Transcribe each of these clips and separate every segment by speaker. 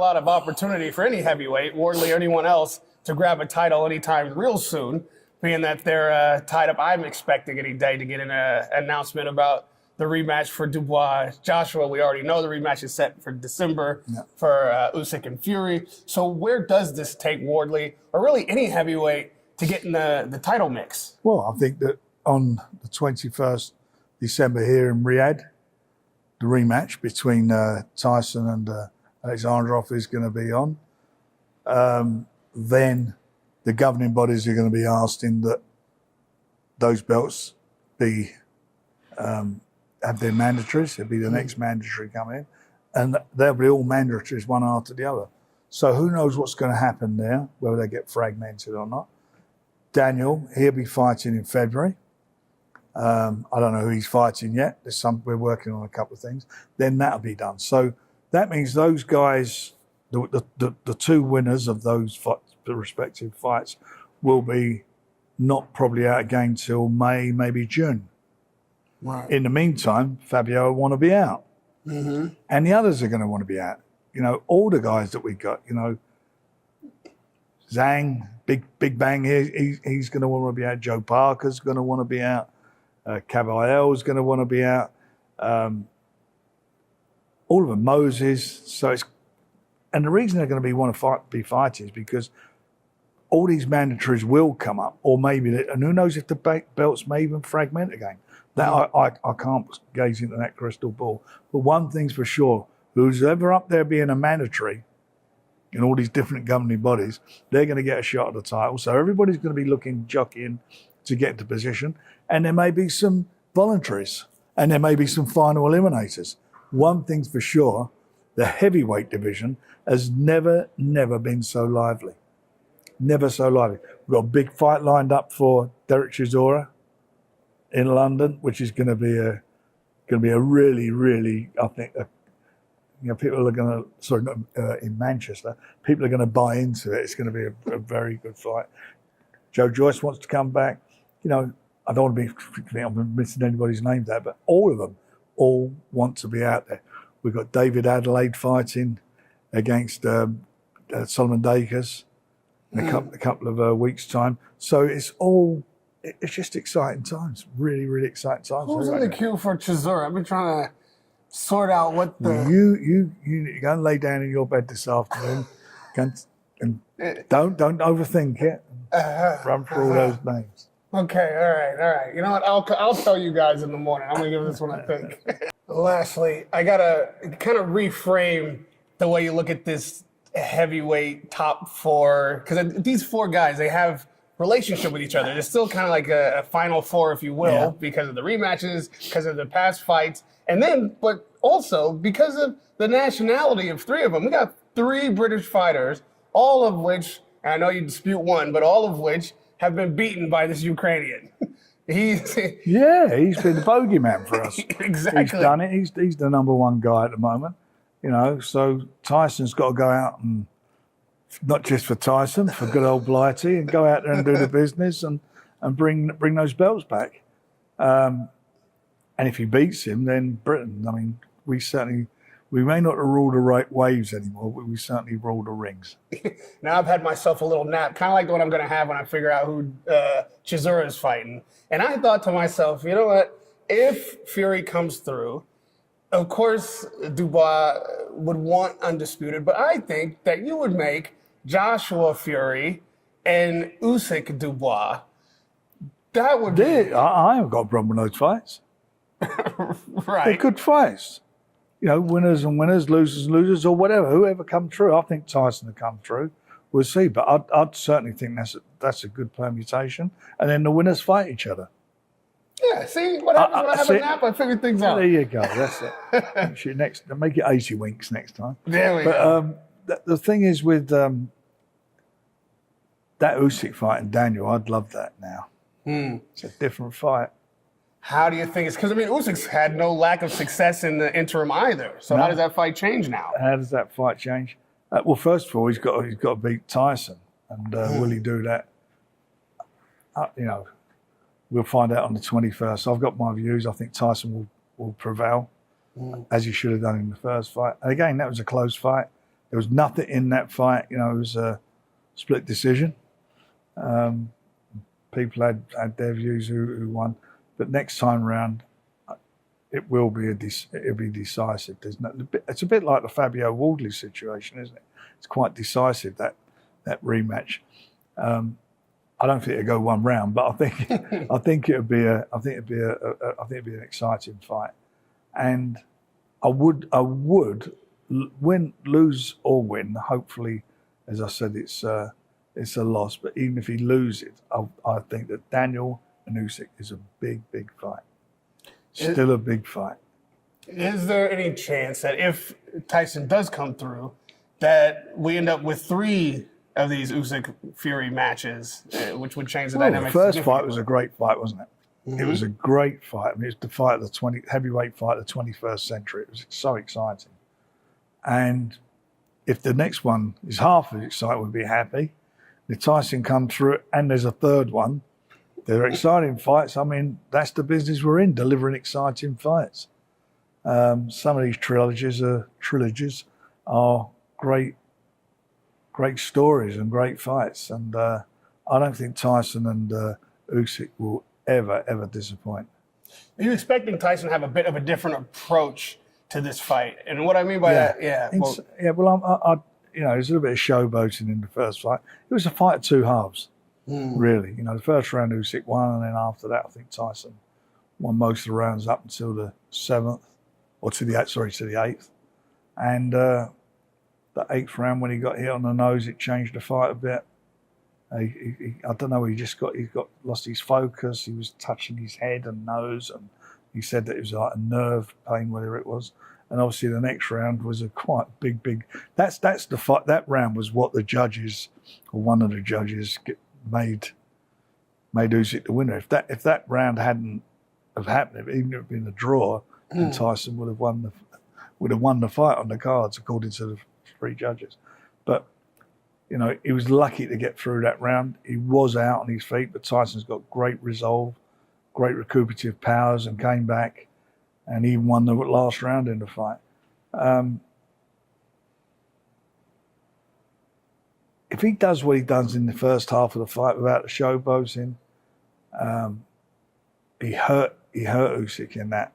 Speaker 1: lot of opportunity for any heavyweight, Wardley or anyone else, to grab a title anytime real soon, being that they're tied up. I'm expecting any day to get an announcement about the rematch for Dubois. Joshua, we already know the rematch is set for December for Usyk and Fury. So where does this take Wardley, or really any heavyweight, to get in the title mix?
Speaker 2: Well, I think that on the 21st December here in Riyadh, the rematch between Tyson and Oleksandr is going to be on. Then the governing bodies are going to be asking that those belts be have their mandatories. It'll be the next mandatory coming in, and they'll be all mandatories one after the other. So who knows what's going to happen there, whether they get fragmented or not. Daniel, he'll be fighting in February. I don't know who he's fighting yet. We're working on a couple of things. Then that'll be done. So that means those guys, the two winners of those the respective fights, will be not probably out again till May, maybe June.
Speaker 1: Right.
Speaker 2: In the meantime, Fabio will want to be out.
Speaker 1: Mm-hmm.
Speaker 2: And the others are going to want to be out. You know, all the guys that we got, you know, Zhang, Big Bang, he's going to want to be out. Joe Parker's going to want to be out. Caballero's going to want to be out. All of them, Moses. So it's, and the reason they're going to be fighting is because all these mandatories will come up, or maybe, and who knows if the belts may even fragment again. That I can't gaze into that crystal ball. But one thing's for sure, who's ever up there being a mandatory in all these different governing bodies, they're going to get a shot at the title. So everybody's going to be jockeying to get into position. And there may be some voluntaries, and there may be some final eliminators. One thing's for sure, the heavyweight division has never been so lively. Never so lively. We've got a big fight lined up for Derek Chisora in London, which is going to be a really, I think, people are going to, in Manchester, people are going to buy into it. It's going to be a very good fight. Joe Joyce wants to come back. You know, I don't want to be, I'm missing anybody's name there, but all of them all want to be out there. We've got David Adelaide fighting against Solomon Dakers in a couple of weeks' time. So it's just exciting times, really exciting times.
Speaker 1: Who's in the queue for Chisora? I've been trying to sort out what the...
Speaker 2: You go and lay down in your bed this afternoon and don't overthink it. Run through all those names.
Speaker 1: Okay, all right. You know what? I'll tell you guys in the morning. I'm gonna give this one a think. Lastly, I gotta kind of reframe the way you look at this heavyweight top four, because these four guys, they have relationship with each other. They're still kind of like a final four, if you will, because of the rematches, because of the past fights, and then, but also because of the nationality of three of them. We got three British fighters, all of which, and I know you dispute one, but all of which have been beaten by this Ukrainian. He's been the bogeyman for us. Exactly.
Speaker 2: He's done it. He's the number one guy at the moment. You know, so Tyson's got to go out and, not just for Tyson, for good old Blighty, and go out there and do the business and bring those belts back. And if he beats him, then Britain, I mean, we may not rule the right waves anymore, but we certainly rule the rings.
Speaker 1: Now I've had myself a little nap, kind of like the one I'm going to have when I figure out who Chisora is fighting. And I thought to myself, you know what? If Fury comes through, of course Dubois would want undisputed, but I think that you would make Joshua Fury and Usyk Dubois. That would be...
Speaker 2: I haven't got a problem with those fights.
Speaker 1: Right.
Speaker 2: They're good fights. You know, winners and winners, losers and losers, or whatever. Whoever come through, I think Tyson will come through. We'll see, but I'd certainly think that's a good permutation. And then the winners fight each other.
Speaker 1: Yeah, see what happens when I have a nap? I figure things out.
Speaker 2: There you go. That's it. Make it 80 winks next time.
Speaker 1: There we go.
Speaker 2: The thing is with that Usyk fight and Daniel, I'd love that now. It's a different fight.
Speaker 1: How do you think it's... Because, I mean, Usyk's had no lack of success in the interim either. So how does that fight change now?
Speaker 2: How does that fight change? Well, first of all, he's got to beat Tyson. And will he do that? You know, we'll find out on the 21st. I've got my views. I think Tyson will prevail, as he should have done in the first fight. And again, that was a close fight. There was nothing in that fight. It was a split decision. People had their views who won, but next time round, it will be it'll be decisive. It's a bit like the Fabio Wardley situation, isn't it? It's quite decisive, that rematch. I don't think it'll go one round, but I think it'll be an exciting fight, and I would win, lose or win. Hopefully, as I said, it's a loss. But even if he loses, I think that Daniel and Usyk is a big fight. Still a big fight.
Speaker 1: Is there any chance that if Tyson does come through, that we end up with 3 of these Usyk Fury matches, which would change the dynamic?
Speaker 2: The first fight was a great fight, wasn't it? Mm-hmm. It was a great fight. I mean, it's the fight of the heavyweight fight of the 21st century. It was so exciting. And if the next one is half as exciting, we'd be happy. If Tyson comes through and there's a third one, they're exciting fights. I mean, that's the business we're in, delivering exciting fights. Some of these trilogies are great stories and great fights. And I don't think Tyson and Usyk will ever disappoint.
Speaker 1: Are you expecting Tyson to have a bit of a different approach to this fight? And what I mean by that,
Speaker 2: there's a little bit of showboating in the first fight. It was a fight of 2 halves, really. The first round Usyk won, and then after that, I think Tyson won most of the rounds up until the 7th, or to the 8th. And the 8th round, when he got hit on the nose, it changed the fight a bit. I don't know. He lost his focus. He was touching his head and nose, and he said that it was like a nerve pain, whatever it was. And obviously, the next round was a quite big. That's the fight. That round was what the judges, or one of the judges, made Usyk the winner. If that round hadn't have happened, even if it had been a draw, then Tyson would have won the fight on the cards, according to the 3 judges. But he was lucky to get through that round. He was out on his feet, but Tyson's got great resolve, great recuperative powers, and came back and even won the last round in the fight. If he does what he does in the first half of the fight without the showboating, he hurt Usyk in that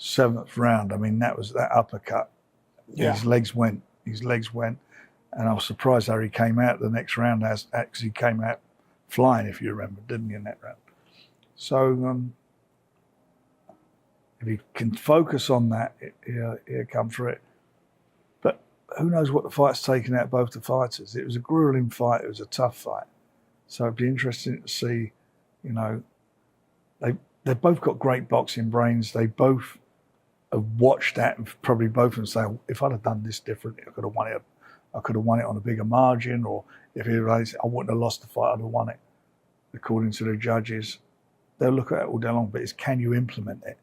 Speaker 2: 7th round. I mean, that was that uppercut. Yeah. His legs went, and I was surprised how he came out the next round, as he came out flying, if you remember, didn't he, in that round? So if he can focus on that, he'll come through it. But who knows what the fight's taken out both the fighters. It was a grueling fight. It was a tough fight. So it'd be interesting to see, they've both got great boxing brains. They both have watched that and probably both of them say, if I'd have done this differently, I could have won it on a bigger margin, or if he realized I wouldn't have lost the fight, I'd have won it. According to the judges, they'll look at it all day long, but it's, can you implement it?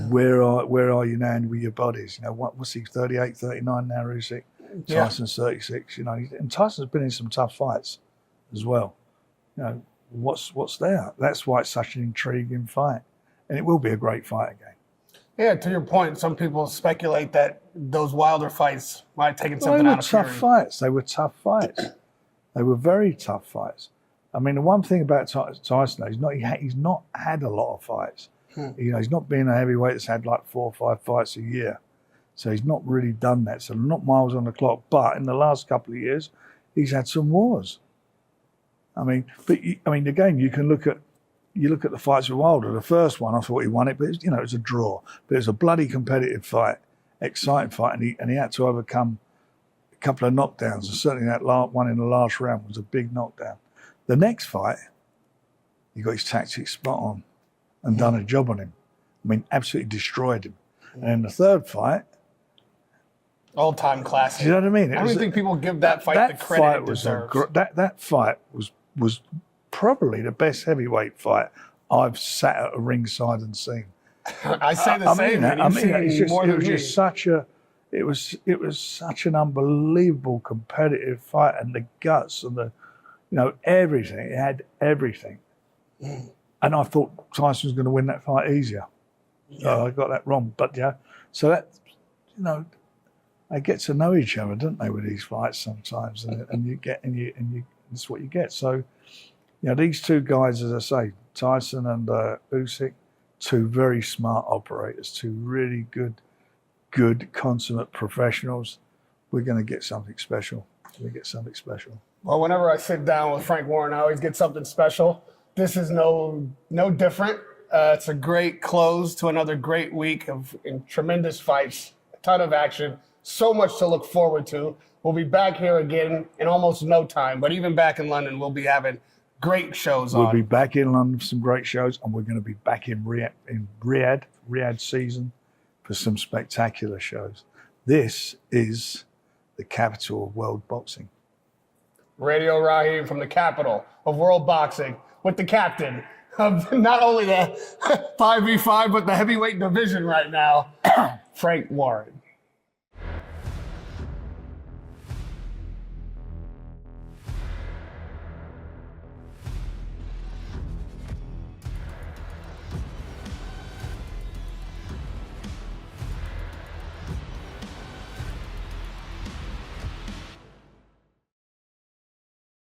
Speaker 2: Where are you now with your bodies? What's he, 38, 39 now, Usyk? Tyson's 36, and Tyson's been in some tough fights as well. What's there? That's why it's such an intriguing fight. And it will be a great fight again.
Speaker 1: Yeah, to your point, some people speculate that those Wilder fights might have taken something out of Fury.
Speaker 2: They were tough fights. They were very tough fights. I mean, the one thing about Tyson, he's not had a lot of fights. He's not been a heavyweight that's had like 4 or 5 fights a year. So he's not really done that. So not miles on the clock. But in the last couple of years, he's had some wars. Again, you look at the fights with Wilder. The first one, I thought he won it, but it was a draw. But it was a bloody competitive fight, exciting fight, and he had to overcome a couple of knockdowns. And certainly that one in the last round was a big knockdown. The next fight, he got his tactics spot on and done a job on him. Absolutely destroyed him. And then the third fight,
Speaker 1: all-time classic.
Speaker 2: Do you know what I mean?
Speaker 1: I don't think people give that fight the credit it deserves.
Speaker 2: That fight was probably the best heavyweight fight I've sat at a ringside and seen.
Speaker 1: I say the same.
Speaker 2: It was such an unbelievable competitive fight, and the guts and the everything. It had everything. And I thought Tyson was going to win that fight easier. I got that wrong. But so that they get to know each other, don't they, with these fights sometimes, and that's what you get. So, these two guys, as I say, Tyson and Usyk, two very smart operators, two really good consummate professionals. We're going to get something special.
Speaker 1: Well, whenever I sit down with Frank Warren, I always get something special. This is no different. It's a great close to another great week of tremendous fights, a ton of action, so much to look forward to. We'll be back here again in almost no time, but even back in London, we'll be having great shows on.
Speaker 2: We'll be back in London for some great shows, and we're going to be back in Riyadh season for some spectacular shows. This is the capital of world boxing.
Speaker 1: Radio Rahim from the capital of world boxing with the captain of not only the 5v5, but the heavyweight division right now, Frank Warren.